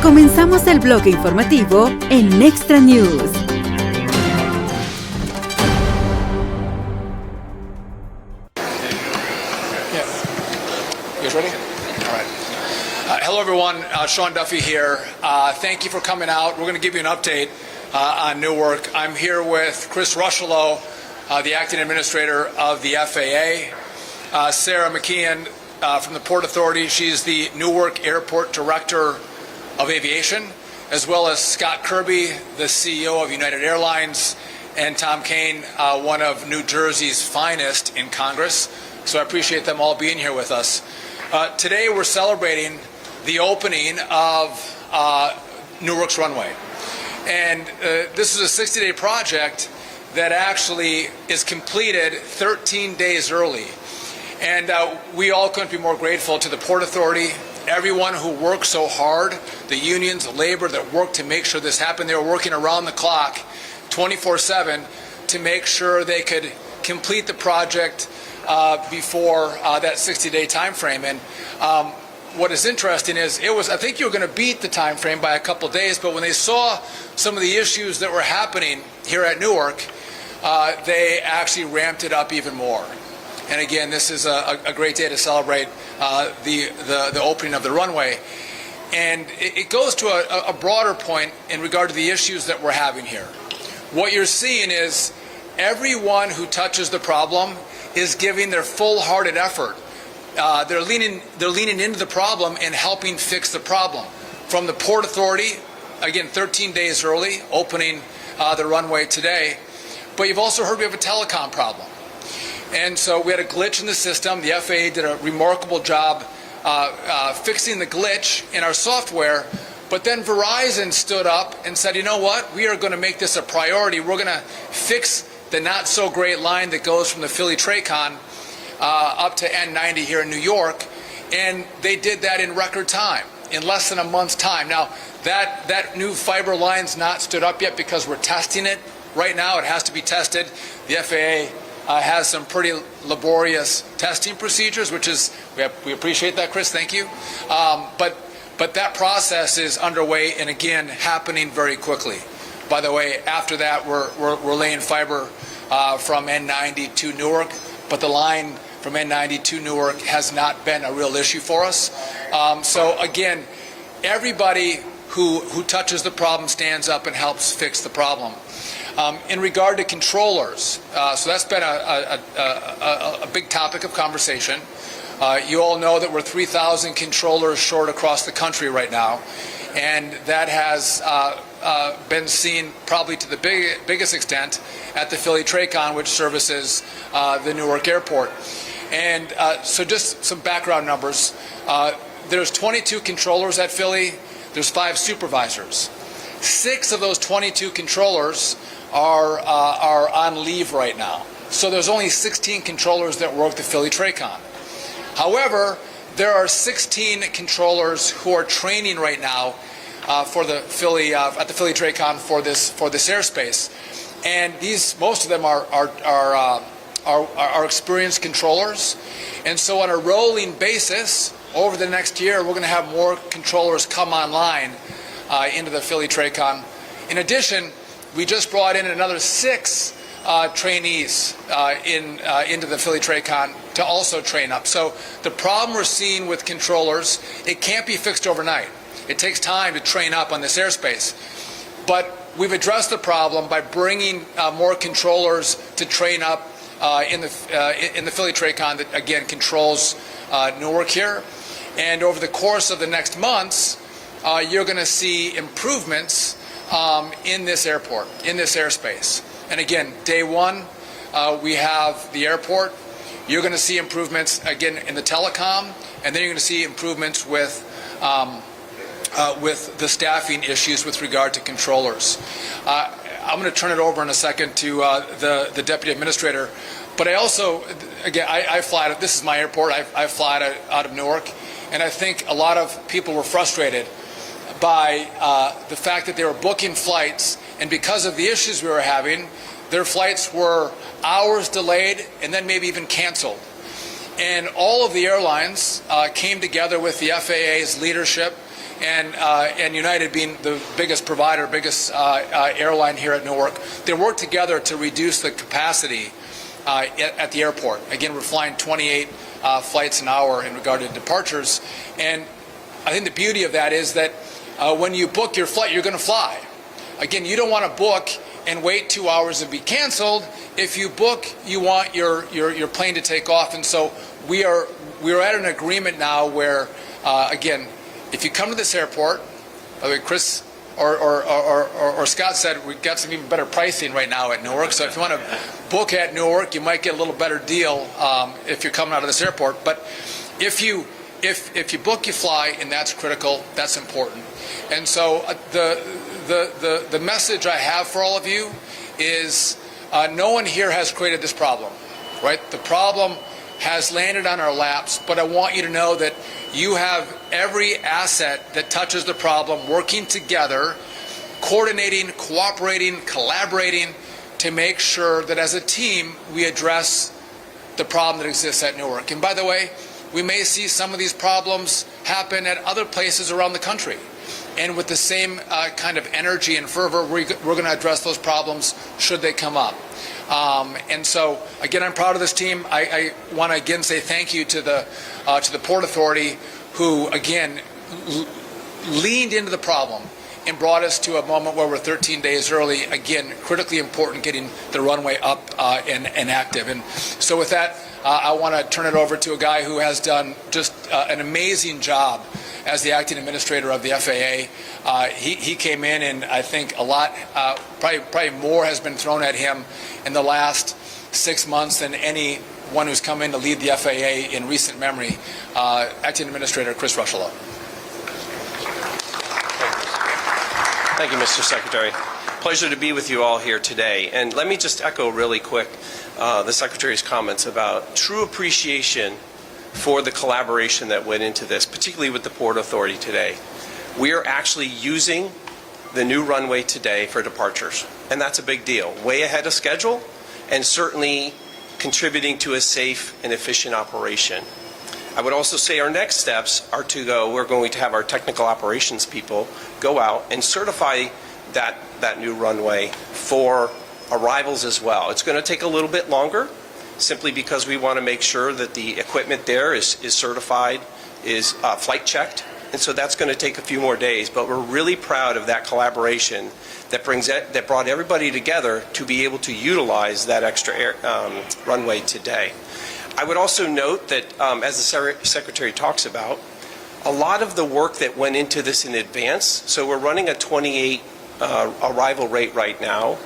Comenzamos el bloque informativo en Extra News. Ready? All right. Hello, everyone. Sean Duffy here. Thank you for coming out. We're going to give you an update on Newark. I'm here with Chris Rushalow, the acting administrator of the FAA, Sarah McKeon from the Port Authority. She's the Newark Airport Director of Aviation, as well as Scott Kirby, the CEO of United Airlines, and Tom Kane, one of New Jersey's finest in Congress. So I appreciate them all being here with us. Today we're celebrating the opening of Newark's runway. And this is a 60-day project that actually is completed 13 days early. And we all couldn't be more grateful to the Port Authority, everyone who worked so hard, the unions, the labor that worked to make sure this happened. They were working around the clock, 24/7, to make sure they could complete the project before that 60-day time frame. And what is interesting is I think you were going to beat the time frame by a couple days, but when they saw some of the issues that were happening here at Newark, they actually ramped it up even more. And again, this is a great day to celebrate the opening of the runway. And it goes to a broader point in regard to the issues that we're having here. What you're seeing is everyone who touches the problem is giving their full-hearted effort. They're leaning into the problem and helping fix the problem. From the Port Authority, again, 13 days early, opening the runway today. But you've also heard we have a telecom problem. And so we had a glitch in the system. The FAA did a remarkable job fixing the glitch in our software. But then Verizon stood up and said, you know what? We are going to make this a priority. We're going to fix the not-so-great line that goes from the Philly Tracon up to N90 here in New York, and they did that in record time, in less than a month's time. Now, that new fiber line's not stood up yet because we're testing it. Right now, it has to be tested. The FAA has some pretty laborious testing procedures, which is, we appreciate that, Chris, thank you. But that process is underway and, again, happening very quickly. By the way, after that, we're laying fiber from N90 to Newark, but the line from N90 to Newark has not been a real issue for us. So again, everybody who touches the problem stands up and helps fix the problem. In regard to controllers, so that's been a big topic of conversation. You all know that we're 3,000 controllers short across the country right now, and that has been seen probably to the biggest extent at the Philly Tracon, which services the Newark airport. And so just some background numbers. There's 22 controllers at Philly. There's 5 supervisors. 6 of those 22 controllers are on leave right now. So there's only 16 controllers that work the Philly Tracon. However, there are 16 controllers who are training right now for the Philly at the Philly Tracon for this airspace, and most of them are experienced controllers, and so on a rolling basis over the next year, we're going to have more controllers come online into the Philly Tracon. In addition, we just brought in another 6 trainees into the Philly Tracon to also train up. So the problem we're seeing with controllers, it can't be fixed overnight. It takes time to train up on this airspace. But we've addressed the problem by bringing more controllers to train up in the Philly Tracon that, again, controls Newark here. And over the course of the next months, you're going to see improvements in this airport, in this airspace. And again, day one, we have the airport. You're going to see improvements, again, in the telecom, and then you're going to see improvements with the staffing issues with regard to controllers. I'm going to turn it over in a second to the deputy administrator. But I also, again, I fly out, this is my airport, I fly out of Newark, and I think a lot of people were frustrated by the fact that they were booking flights, and because of the issues we were having, their flights were hours delayed and then maybe even canceled. And all of the airlines came together with the FAA's leadership and United being the biggest provider, biggest airline here at Newark, they work together to reduce the capacity at the airport. Again, we're flying 28 flights an hour in regard to departures, and I think the beauty of that is that when you book your flight, you're going to fly. Again, you don't want to book and wait 2 hours and be canceled. If you book, you want your plane to take off, and so we are at an agreement now where, again, if you come to this airport, by the way, Chris or Scott said we got some even better pricing right now at Newark. So if you want to book at Newark, you might get a little better deal if you're coming out of this airport. But if you book, you fly, and that's critical. That's important. And so the message I have for all of you is no one here has created this problem, right? The problem has landed on our laps, but I want you to know that you have every asset that touches the problem working together, coordinating, cooperating, collaborating to make sure that as a team we address the problem that exists at Newark. And by the way, we may see some of these problems happen at other places around the country. And with the same kind of energy and fervor, we're going to address those problems should they come up. And so, again, I'm proud of this team. I want to again say thank you to the Port Authority, who again leaned into the problem and brought us to a moment where we're 13 days early. Again, critically important, getting the runway up and active. And so, with that, I want to turn it over to a guy who has done just an amazing job as the acting administrator of the FAA. He came in, and I think a lot, probably more has been thrown at him in the last 6 months than anyone who's come in to lead the FAA in recent memory. Acting Administrator Chris Rushlow. Thank you, Mr. Secretary. Pleasure to be with you all here today. And let me just echo really quick the Secretary's comments about true appreciation for the collaboration that went into this, particularly with the Port Authority today. We are actually using the new runway today for departures, and that's a big deal. Way ahead of schedule, and certainly contributing to a safe and efficient operation. I would also say our next steps are we're going to have our technical operations people go out and certify that new runway for arrivals as well. It's going to take a little bit longer, simply because we want to make sure that the equipment there is certified, is flight checked, and so that's going to take a few more days. But we're really proud of that collaboration that brought everybody together to be able to utilize that extra runway today. I would also note that, as the Secretary talks about, a lot of the work that went into this in advance. So we're running a 28 arrival rate right now.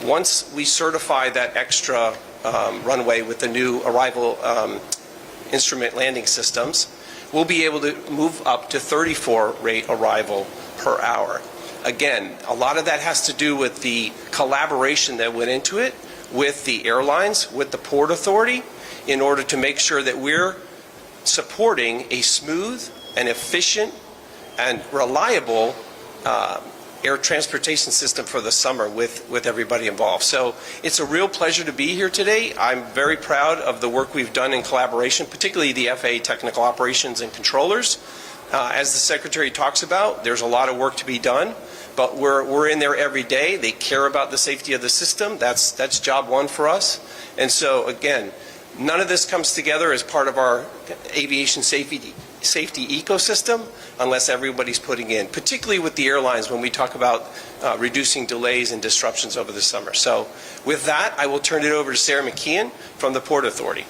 Once we certify that extra runway with the new arrival instrument landing systems, we'll be able to move up to 34 rate arrival per hour. Again, a lot of that has to do with the collaboration that went into it with the airlines, with the Port Authority, in order to make sure that we're supporting a smooth and efficient and reliable air transportation system for the summer with everybody involved. So it's a real pleasure to be here today. I'm very proud of the work we've done in collaboration, particularly the FAA technical operations and controllers. As the Secretary talks about, there's a lot of work to be done, but we're in there every day. They care about the safety of the system. That's job one for us. And so again, none of this comes together as part of our aviation safety ecosystem unless everybody's putting in, particularly with the airlines when we talk about reducing delays and disruptions over the summer. So with that, I will turn it over to Sarah McKeon from the Port Authority.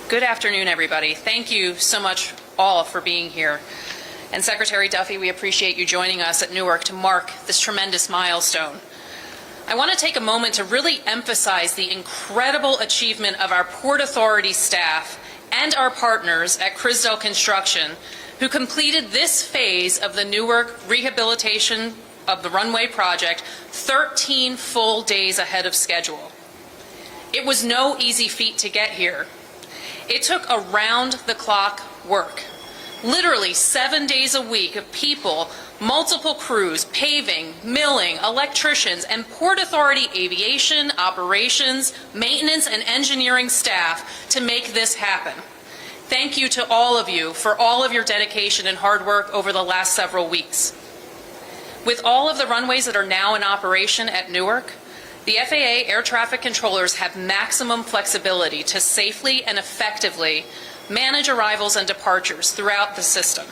Good afternoon, everybody. Thank you so much all for being here. And Secretary Duffy, we appreciate you joining us at Newark to mark this tremendous milestone. I want to take a moment to really emphasize the incredible achievement of our Port Authority staff and our partners at Crisdell Construction, who completed this phase of the Newark rehabilitation of the runway project 13 full days ahead of schedule. It was no easy feat to get here. It took around-the-clock work literally 7 days a week of people, multiple crews, paving, milling, electricians, and Port Authority aviation, operations, maintenance, and engineering staff to make this happen. Thank you to all of you for all of your dedication and hard work over the last several weeks. With all of the runways that are now in operation at Newark, the FAA air traffic controllers have maximum flexibility to safely and effectively manage arrivals and departures throughout the system.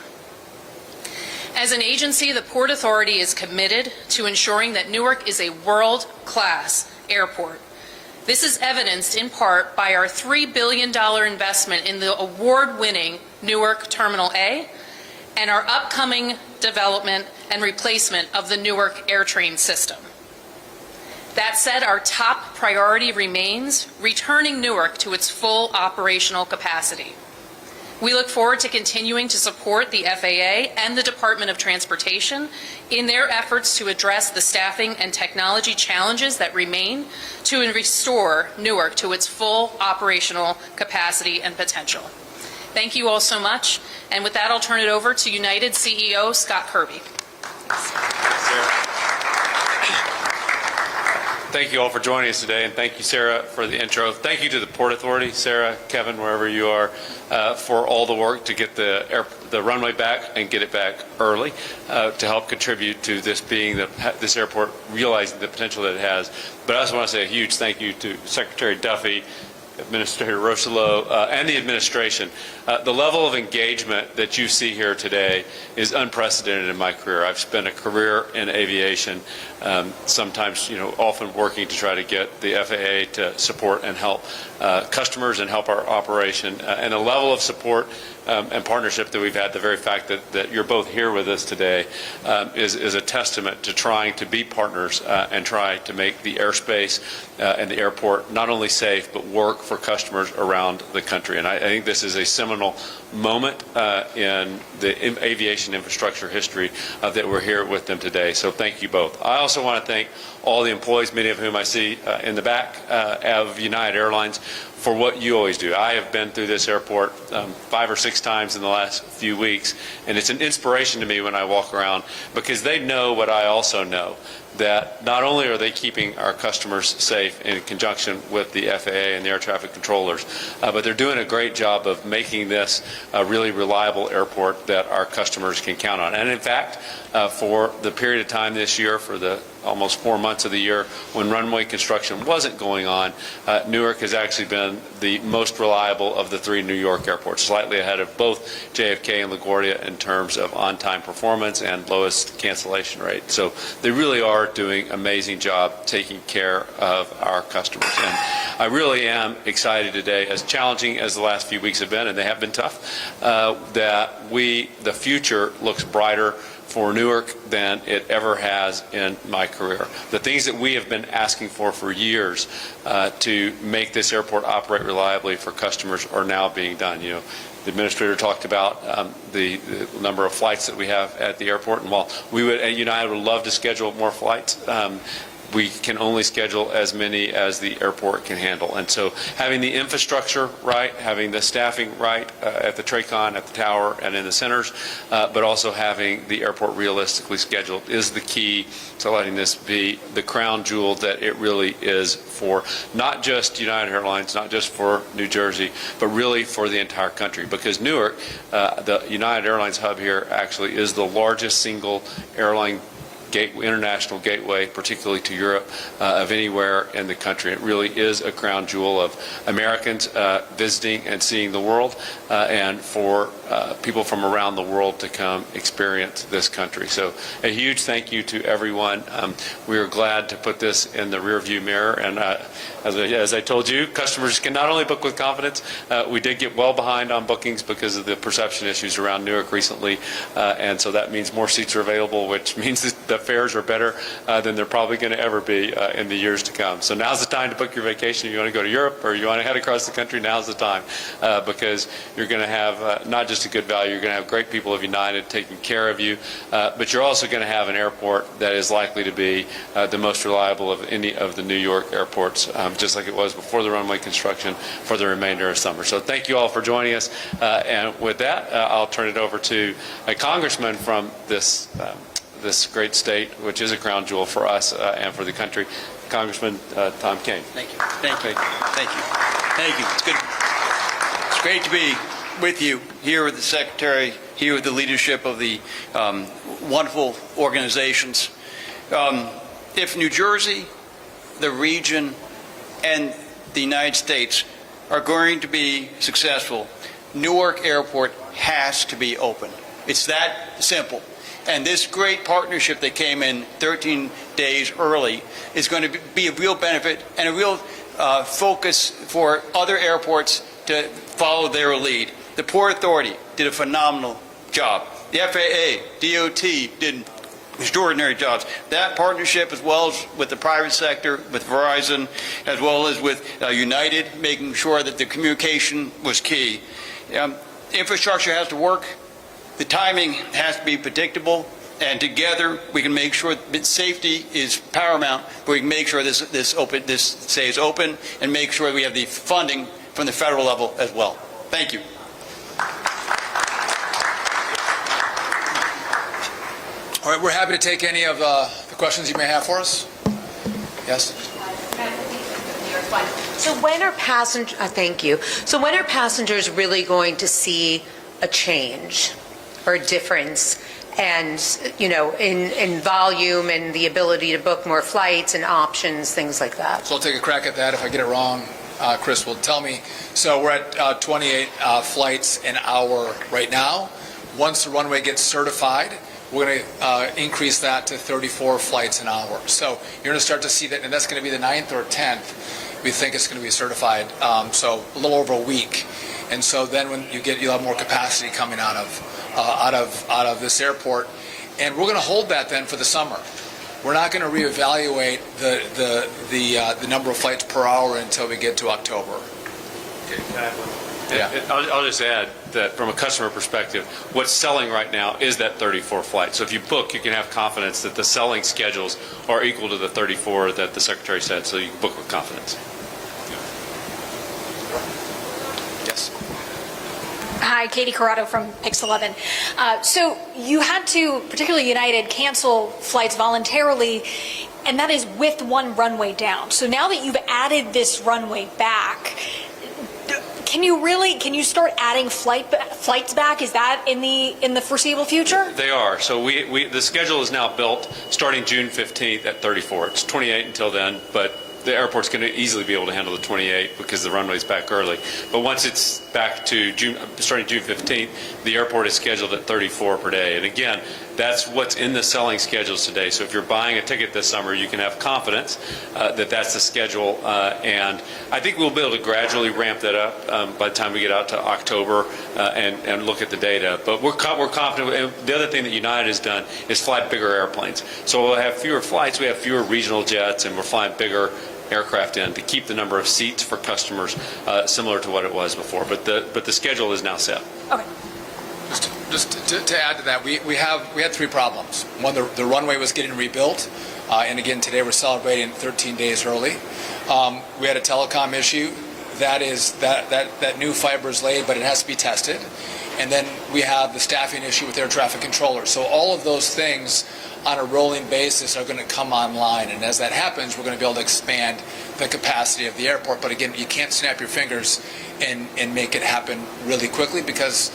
As an agency, the Port Authority is committed to ensuring that Newark is a world-class airport. This is evidenced in part by our $3 billion investment in the award-winning Newark Terminal A and our upcoming development and replacement of the Newark AirTrain system. That said, our top priority remains returning Newark to its full operational capacity. We look forward to continuing to support the FAA and the Department of Transportation in their efforts to address the staffing and technology challenges that remain to restore Newark to its full operational capacity and potential. Thank you all so much. And with that, I'll turn it over to United CEO Scott Kirby. Thank you all for joining us today, and thank you, Sarah, for the intro. Thank you to the Port Authority, Sarah, Kevin, wherever you are, for all the work to get the runway back and get it back early to help contribute to this being this airport realizing the potential that it has. But I also want to say a huge thank you to Secretary Duffy, Administrator Rocheleau, and the administration. The level of engagement that you see here today is unprecedented in my career. I've spent a career in aviation, sometimes, often working to try to get the FAA to support and help customers and help our operation. And the level of support and partnership that we've had, the very fact that you're both here with us today is a testament to trying to be partners and try to make the airspace and the airport not only safe but work for customers around the country. And I think this is a seminal moment in the aviation infrastructure history that we're here with them today. So thank you both. I also want to thank all the employees, many of whom I see in the back of United Airlines, for what you always do. I have been through this airport 5 or 6 times in the last few weeks, and it's an inspiration to me when I walk around, because they know what I also know, that not only are they keeping our customers safe in conjunction with the FAA and the air traffic controllers, but they're doing a great job of making this a really reliable airport that our customers can count on. And in fact, for the period of time this year, for the almost 4 months of the year when runway construction wasn't going on, Newark has actually been the most reliable of the 3 New York airports, slightly ahead of both JFK and LaGuardia in terms of on-time performance and lowest cancellation rate. So they really are doing an amazing job taking care of our customers. And I really am excited today, as challenging as the last few weeks have been, and they have been tough, that the future looks brighter for Newark than it ever has in my career. The things that we have been asking for years to make this airport operate reliably for customers are now being done. The administrator talked about the number of flights that we have at the airport, and while we at United would love to schedule more flights, we can only schedule as many as the airport can handle. And so having the infrastructure right, having the staffing right at the TRACON, at the tower, and in the centers, but also having the airport realistically scheduled is the key to letting this be the crown jewel that it really is for not just United Airlines, not just for New Jersey, but really for the entire country. Because Newark, the United Airlines hub here, actually is the largest single airline international gateway, particularly to Europe, of anywhere in the country. It really is a crown jewel of Americans visiting and seeing the world, and for people from around the world to come experience this country. So a huge thank you to everyone. We are glad to put this in the rearview mirror, and as I told you, customers can not only book with confidence. We did get well behind on bookings because of the perception issues around Newark recently, and so that means more seats are available, which means that fares are better than they're probably going to ever be in the years to come. So now's the time to book your vacation. If you want to go to Europe or you want to head across the country, now's the time because you're going to have not just a good value, you're going to have great people of United taking care of you, but you're also going to have an airport that is likely to be the most reliable of any of the New York airports, just like it was before the runway construction for the remainder of summer. So thank you all for joining us. And with that, I'll turn it over to a congressman from this great state, which is a crown jewel for us and for the country, Congressman Tom Kean. Thank you. Thank you. Thank you. Thank you. It's good. It's great to be with you here with the Secretary, here with the leadership of the wonderful organizations. If New Jersey, the region, and the United States are going to be successful, Newark Airport has to be open. It's that simple. And this great partnership that came in 13 days early is going to be a real benefit and a real focus for other airports to follow their lead. The Port Authority did a phenomenal job. The FAA, DOT did extraordinary jobs. That partnership, as well as with the private sector, with Verizon, as well as with United, making sure that the communication was key. Infrastructure has to work. The timing has to be predictable, and together we can make sure that safety is paramount, but we can make sure this stays open and make sure we have the funding from the federal level as well. Thank you. All right, we're happy to take any of the questions you may have for us. Yes? So when are thank you. So when are passengers really going to see a change or a difference and, you know, in volume and the ability to book more flights and options, things like that? So I'll take a crack at that. If I get it wrong, Chris will tell me. So we're at 28 flights an hour right now. Once the runway gets certified, we're going to increase that to 34 flights an hour. So you're going to start to see that, and that's going to be the 9th or 10th. We think it's going to be certified, so a little over a week. And so then when you'll have more capacity coming out of this airport, and we're going to hold that then for the summer. We're not going to reevaluate the number of flights per hour until we get to October. Yeah. I'll just add that from a customer perspective, what's selling right now is that 34 flight. So if you book, you can have confidence that the selling schedules are equal to the 34 that the Secretary said, so you can book with confidence. Yes. Hi, Katie Corrado from Pix 11. So you had to, particularly United, cancel flights voluntarily, and that is with one runway down. So now that you've added this runway back, can you start adding flights back? Is that in the foreseeable future? They are. So the schedule is now built starting June 15th at 34. It's 28 until then, but the airport's going to easily be able to handle the 28 because the runway's back early. But once it's back to starting June 15th, the airport is scheduled at 34 per day. And again, that's what's in the selling schedules today. So if you're buying a ticket this summer, you can have confidence that that's the schedule. And I think we'll be able to gradually ramp that up by the time we get out to October and look at the data. But we're confident. And the other thing that United has done is fly bigger airplanes. So we'll have fewer flights. We have fewer regional jets, and we're flying bigger aircraft in to keep the number of seats for customers similar to what it was before. But the schedule is now set. Okay. Just to add to that, we had three problems. One, the runway was getting rebuilt, and again today we're celebrating 13 days early. We had a telecom issue. That new fiber is laid, but it has to be tested. And then we have the staffing issue with air traffic controllers. So all of those things on a rolling basis are going to come online, and as that happens, we're going to be able to expand the capacity of the airport. But again, you can't snap your fingers and make it happen really quickly because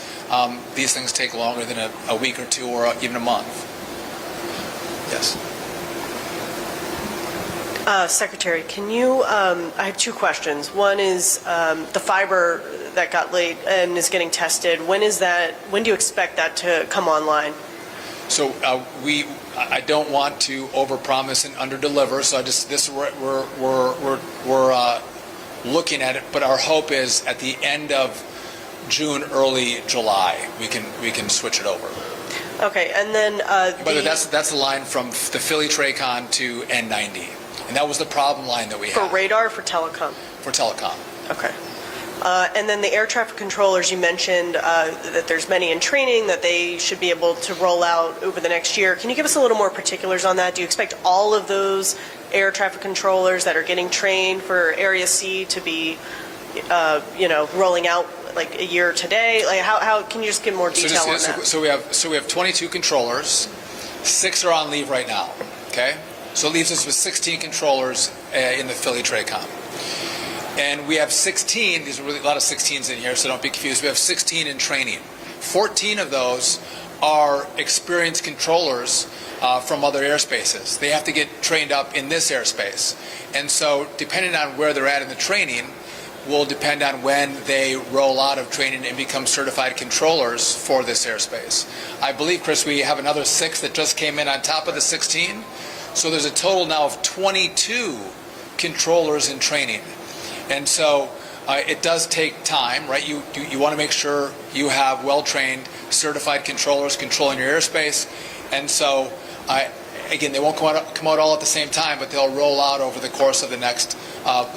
these things take longer than a week or two or even a month. Yes. Secretary, can you, I have two questions. One is the fiber that got laid and is getting tested. When do you expect that to come online? So I don't want to overpromise and underdeliver. So we're looking at it, but our hope is at the end of June, early July, we can switch it over. Okay, and then But that's the line from the Philly Tracon to N90. And that was the problem line that we for had. radar, for telecom? For telecom. Okay. And then the air traffic controllers, you mentioned that there's many in training that they should be able to roll out over the next year. Can you give us a little more particulars on that? Do you expect all of those air traffic controllers that are getting trained for Area C to be, rolling out like a year today? Like how can you just give more detail on that? So we have 22 controllers. 6 are on leave right now. Okay, so it leaves us with 16 controllers in the Philly Tracom. And we have 16, there's really a lot of 16s in here, so don't be confused. We have 16 in training. 14 of those are experienced controllers from other airspaces. They have to get trained up in this airspace. And so depending on where they're at in the training will depend on when they roll out of training and become certified controllers for this airspace. I believe, Chris, we have another 6 that just came in on top of the 16. So there's a total now of 22 controllers in training. And so it does take time, right? You want to make sure you have well-trained, certified controllers controlling your airspace. And so, again, they won't come out all at the same time, but they'll roll out over the course of the next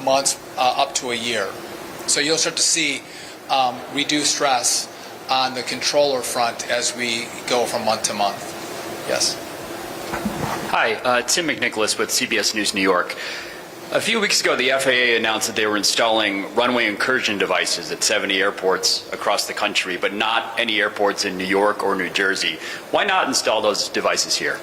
months up to a year. So you'll start to see reduced stress on the controller front as we go from month to month. Yes? Hi, Tim McNicholas with CBS News New York. A few weeks ago, the FAA announced that they were installing runway incursion devices at 70 airports across the country, but not any airports in New York or New Jersey. Why not install those devices here?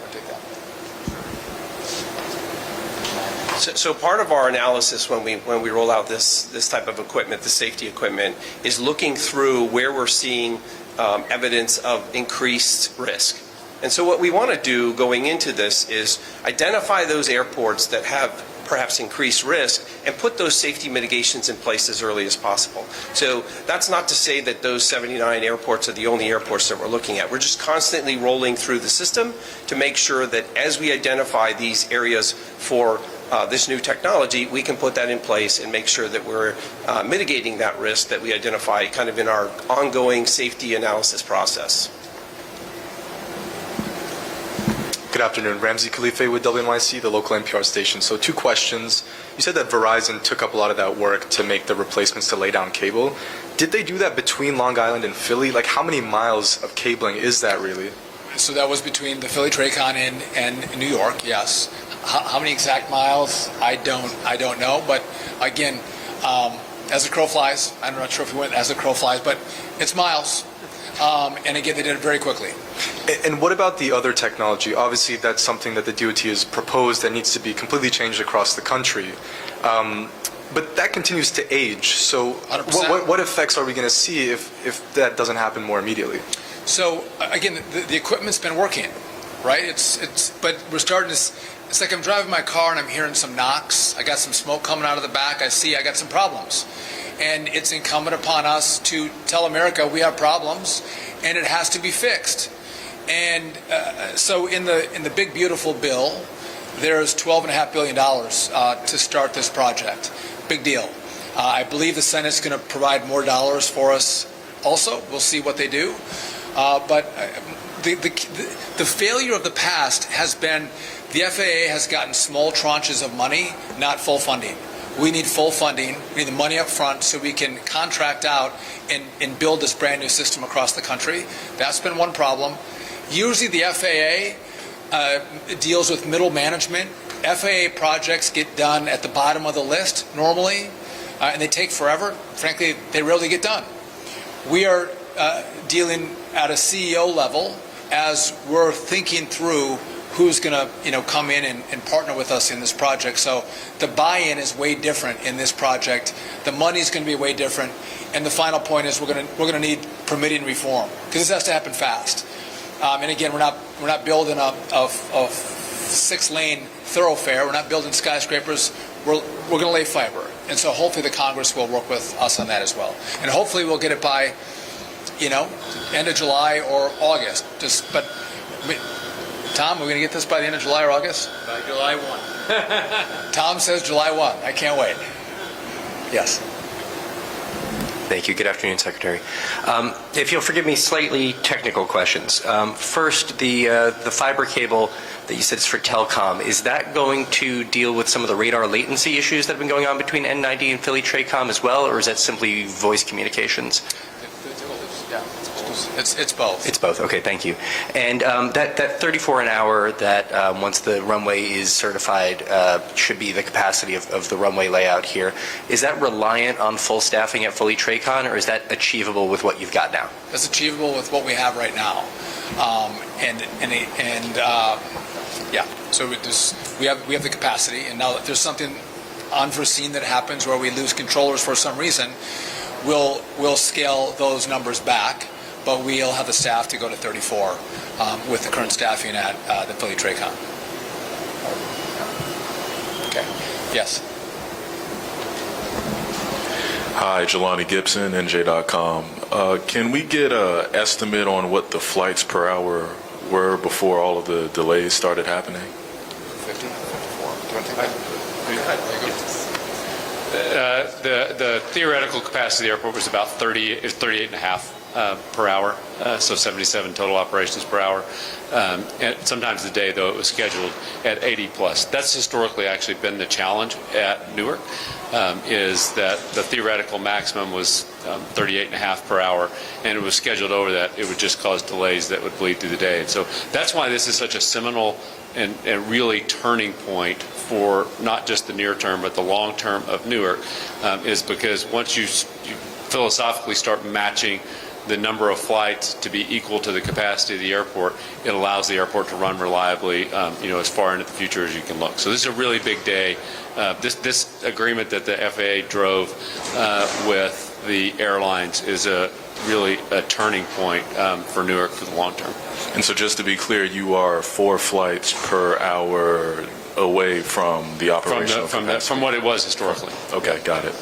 So part of our analysis when we roll out this type of equipment, the safety equipment, is looking through where we're seeing evidence of increased risk. And so what we want to do going into this is identify those airports that have perhaps increased risk and put those safety mitigations in place as early as possible. So that's not to say that those 79 airports are the only airports that we're looking at. We're just constantly rolling through the system to make sure that as we identify these areas for this new technology, we can put that in place and make sure that we're mitigating that risk that we identify kind of in our ongoing safety analysis process. Good afternoon. Ramsey Khalife with WNYC, the local NPR station. So 2 questions. You said that Verizon took up a lot of that work to make the replacements to lay down cable. Did they do that between Long Island and Philly? Like how many miles of cabling is that really? So that was between the Philly Tracon and New York, yes. How many exact miles? I don't know. But again, as the crow flies, I'm not sure if we went as the crow flies, but it's miles. And again, they did it very quickly. And what about the other technology? Obviously, that's something that the DOT has proposed that needs to be completely changed across the country. But that continues to age. So what effects are we going to see if that doesn't happen more immediately? So again, the equipment's been working, right? But we're starting to. It's like I'm driving my car and I'm hearing some knocks. I got some smoke coming out of the back. I got some problems. And it's incumbent upon us to tell America we have problems and it has to be fixed. And so in the big beautiful bill, there's $12.5 billion to start this project. Big deal. I believe the Senate's going to provide more dollars for us also. We'll see what they do. But the failure of the past has been the FAA has gotten small tranches of money, not full funding. We need full funding. We need the money up front so we can contract out and build this brand new system across the country. That's been one problem. Usually the FAA deals with middle management. FAA projects get done at the bottom of the list normally, and they take forever. Frankly, they rarely get done. We are dealing at a CEO level as we're thinking through who's going to come in and partner with us in this project. So the buy-in is way different in this project. The money is going to be way different. And the final point is we're going to need permitting reform because this has to happen fast. And again, we're not building a 6-lane thoroughfare. We're not building skyscrapers. We're going to lay fiber. And so hopefully the Congress will work with us on that as well. And hopefully we'll get it by, end of July or August. Tom, we're going to get this by the end of July or August? By July 1. Tom says July 1. I can't wait. Yes. Thank you. Good afternoon, Secretary. If you'll forgive me, slightly technical questions. First, the fiber cable that you said is for telecom, is that going to deal with some of the radar latency issues that have been going on between N90 and Philly Tracom as well, or is that simply voice communications? Yeah, it's both. It's both. Okay, thank you. And that 34 an hour that once the runway is certified should be the capacity of the runway layout here, is that reliant on full staffing at Philly Tracom, or is that achievable with what you've got now? That's achievable with what we have right now. Yeah, so we have the capacity, and now if there's something unforeseen that happens where we lose controllers for some reason, we'll scale those numbers back, but we'll have the staff to go to 34 with the current staffing at the Philly Tracom. Okay. Yes. Hi, Jelani Gibson, NJ.com. Can we get an estimate on what the flights per hour were before all of the delays started happening? 50, 54. Do you want to take that? The theoretical capacity of the airport was about 38.5 per hour, so 77 total operations per hour. And sometimes the day, though, it was scheduled at 80 plus. That's historically actually been the challenge at Newark, is that the theoretical maximum was 38.5 per hour, and it was scheduled over that. It would just cause delays that would bleed through the day. And so that's why this is such a seminal and really turning point for not just the near term but the long term of Newark, is because once you philosophically start matching the number of flights to be equal to the capacity of the airport, it allows the airport to run reliably, as far into the future as you can look. So this is a really big day. This agreement that the FAA drove with the airlines is really a turning point for Newark for the long term. And so just to be clear, you are 4 flights per hour away from the operational capacity? From what it was historically. Okay, got it.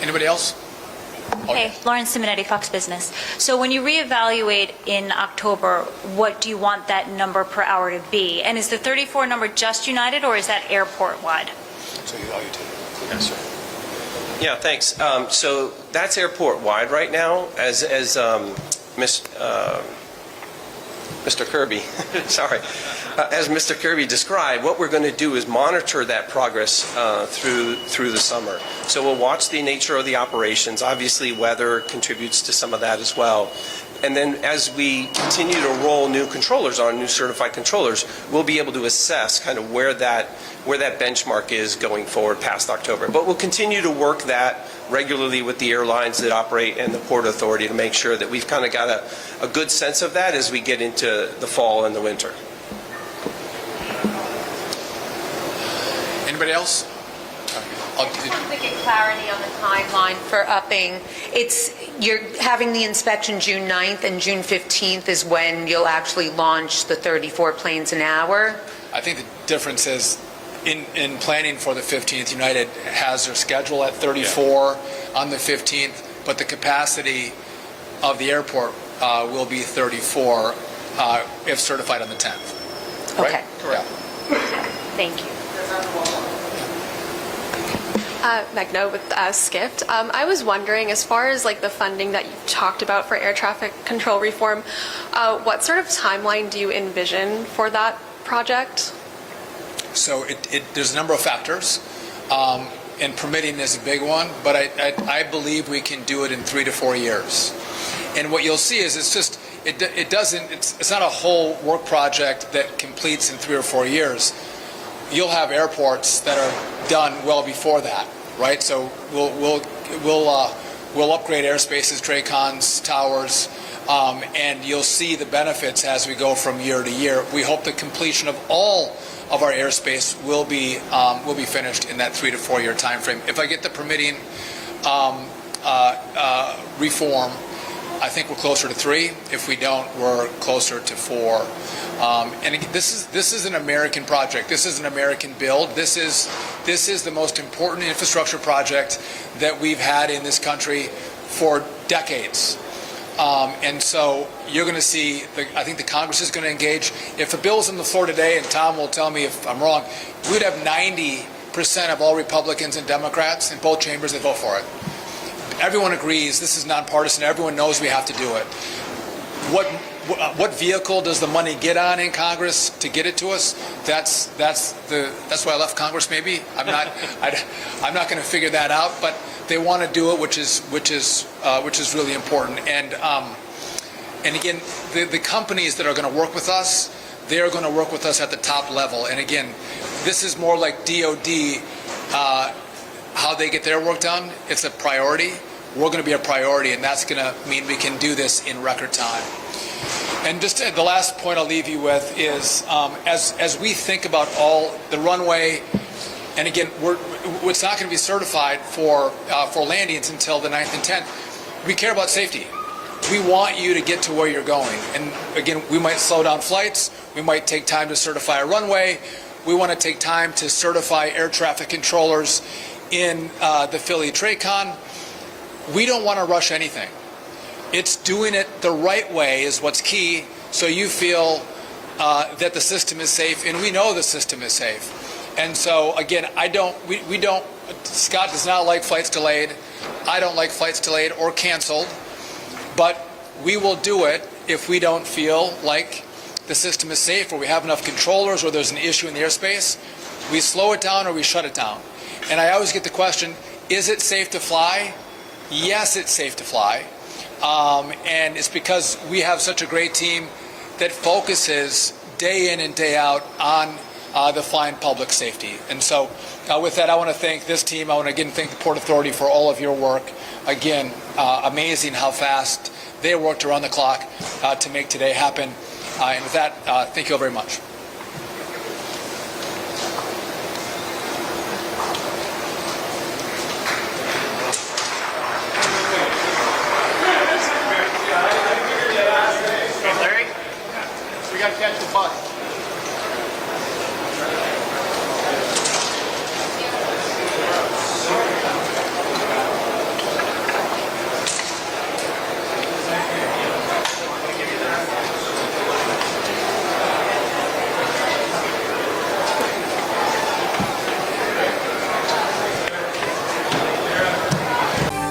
Anybody else? Hey, Lauren Simonetti, Fox Business. So when you reevaluate in October, what do you want that number per hour to be? And is the 34 number just United, or is that airport-wide? So you take it. Yes, sir. Yeah, thanks. So that's airport-wide right now, as Mr. Kirby, sorry, as Mr. Kirby described, what we're going to do is monitor that progress through the summer. So we'll watch the nature of the operations. Obviously, weather contributes to some of that as well. And then as we continue to roll new controllers on, new certified controllers, we'll be able to assess kind of where that benchmark is going forward past October. But we'll continue to work that regularly with the airlines that operate and the Port Authority to make sure that we've kind of got a good sense of that as we get into the fall and the winter. Anybody else? I just want to get clarity on the timeline for upping. You're having the inspection June 9th, and June 15th is when you'll actually launch the 34 planes an hour? I think the difference is in planning for the 15th, United has their schedule at 34 on the 15th, but the capacity of the airport will be 34 if certified on the 10th. Right? Okay. Correct. Thank you. Megna with Skift. I was wondering, as far as like the funding that you've talked about for air traffic control reform, what sort of timeline do you envision for that project? So there's a number of factors, and permitting is a big one, but I believe we can do it in 3 to 4 years. And what you'll see is it's not a whole work project that completes in 3 or 4 years. You'll have airports that are done well before that, right? So we'll upgrade airspaces, TRACONs, towers, and you'll see the benefits as we go from year to year. We hope the completion of all of our airspace will be finished in that 3 to 4 year time frame. If I get the permitting reform, I think we're closer to 3. If we don't, we're closer to 4. And again, this is an American project. This is an American build. This is the most important infrastructure project that we've had in this country for decades. And so you're going to see, I think the Congress is going to engage. If the bill's on the floor today, and Tom will tell me if I'm wrong, we'd have 90 90% of all Republicans and Democrats in both chambers, they vote for it. Everyone agrees this is nonpartisan. Everyone knows we have to do it. What vehicle does the money get on in Congress to get it to us? That's why I left Congress. Maybe I'm not going to figure that out. But they want to do it, which is really important. And again, the companies that are going to work with us, they are going to work with us at the top level. And again, this is more like DOD. How they get their work done, it's a priority. We're going to be a priority, and that's going to mean we can do this in record time. And just the last point I'll leave you with is, as we think about all the runway, and again, it's not going to be certified for landings until the 9th and 10th. We care about safety. We want you to get to where you're going. And again, we might slow down flights. We might take time to certify a runway. We want to take time to certify air traffic controllers in the Philly TRACON. We don't want to rush anything. It's doing it the right way is what's key, so you feel that the system is safe, and we know the system is safe. And so again, we don't, Scott does not like flights delayed. I don't like flights delayed or canceled, but we will do it if we don't feel like the system is safe, or we have enough controllers, or there's an issue in the airspace. We slow it down or we shut it down. And I always get the question, is it safe to fly? Yes, it's safe to fly. And it's because we have such a great team that focuses day in and day out on the flying public safety. And so with that, I want to thank this team. I want to again thank the Port Authority for all of your work. Again, amazing how fast they worked around the clock to make today happen. And with that, thank you all very much. Larry, we got to catch the bus.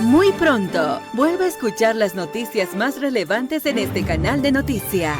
Muy pronto, vuelve a escuchar las noticias más relevantes en este canal de noticias.